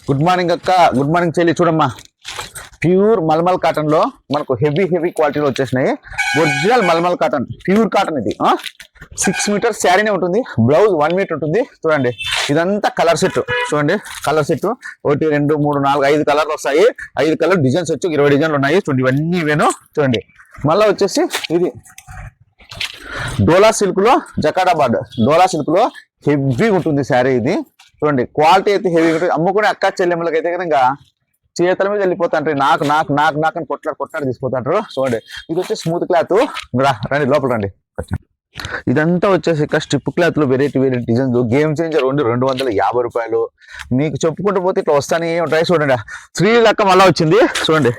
Good morning అక్క, good morning చెల్లి. చూడమ్మా, ప్యూర్ మల్మల్ కాటన్ లో మనకు హెవీ క్వాలిటీలో వచ్చేసినాయి. Original mulmul cotton, pure cotton. ఇది 6 మీటర్స్ శారీనే ఉంటుంది. బ్లౌజ్ 1 మీటర్ ఉంటుంది. చూడండి, ఇదంతా కలర్ సెట్. చూడండి, కలర్ సెట్ 1 2 3 4 5 కలర్లు వస్తాయి. 5 కలర్ డిజైన్స్ వచ్చి 20 డిజైన్లు ఉన్నాయి. చూడండి, ఇవన్నీ ఇవేను. చూడండి, మళ్ళీ వచ్చేసి ఇది డోలా సిల్క్ లో జకాడా బార్డర్. డోలా సిల్క్ లో హెవీ ఉంటుంది శారీ. ఇది చూడండి, క్వాలిటీ అయితే హెవీ ఉంటుంది. అమ్ముకునే అక్క చెల్లెమ్మలకి అయితే కనుక చేతుల మీద వెళ్ళిపోతాంటారు. నాకు నాకు నాకు నాకు అని కొట్లాడు తీసుకుపోతాంటారు. చూడండి, ఇది వచ్చి స్మూత్ క్లాత్. రండి లోపల రండి. ఇదంతా వచ్చేసి ఇక్కడ స్ట్రిప్ క్లాత్ లో వెరైటీ డిజైన్స్. గేమ్ చేంజర్ 250 రూపాయలు. మీకు చెప్పుకుంటూ పోతే ఇట్లా వస్తానే ఉంటాయి. చూడండి, శ్రీలక్క మళ్ళా వచ్చింది. చూడండి,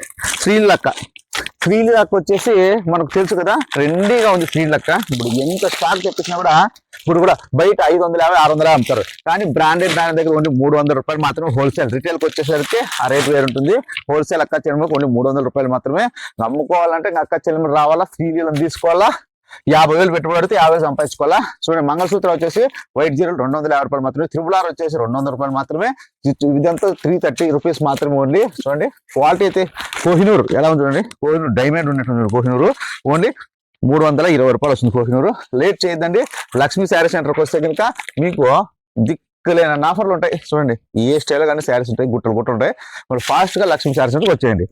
శ్రీలక్క వచ్చేసి మనకు తెలుసు కదా, ట్రెండీగా ఉంది శ్రీలక్క. ఇప్పుడు ఎంత స్టాక్ తెప్పించినా కూడా ఇప్పుడు కూడా బయట 550 600 అమ్ముతారు. కానీ బ్రాండెడ్ దగ్గర ఓన్లీ 300 రూపాయలు మాత్రమే హోల్సేల్. రిటైల్కి వచ్చేసరికి ఆ రేట్ వేరు ఉంటుంది. హోల్సేల్ అక్క చెల్లెమ్మకి ఓన్లీ 300 రూపాయలు మాత్రమే. అమ్ముకోవాలంటే అక్క చెల్లెమ్మలు రావాలా, శ్రీలీలను తీసుకోవాలా, 50,000 పెట్టుబడితే 50,000 సంపాదించుకోవాలా. చూడండి, మంగళసూత్రం వచ్చేసి వైట్ జీరో 250 రూపాయలు మాత్రమే. త్రిబుల్ ఆర్ వచ్చేసి 200 రూపాయలు మాత్రమే. ఇదంతా 330 రూపీస్ మాత్రమే ఓన్లీ. చూడండి, క్వాలిటీ అయితే కోహినూర్ ఎలా ఉంది చూడండి. కోహినూర్ డైమండ్ ఉన్నట్టు కోహినూర్ ఓన్లీ 320 రూపాయలు వస్తుంది కోహినూర్. లేట్ చేయొద్దండి. లక్ష్మీ శారీ సెంటర్కి వస్తే కనుక మీకు దిక్కులేని ఆఫర్లు ఉంటాయి. చూడండి, ఏ స్టైల్ కానీ శారీస్ ఉంటాయి, గుట్టలు ఉంటాయి. మరి ఫాస్ట్ గా లక్ష్మీ శారీ సెంటర్కి వచ్చేయండి.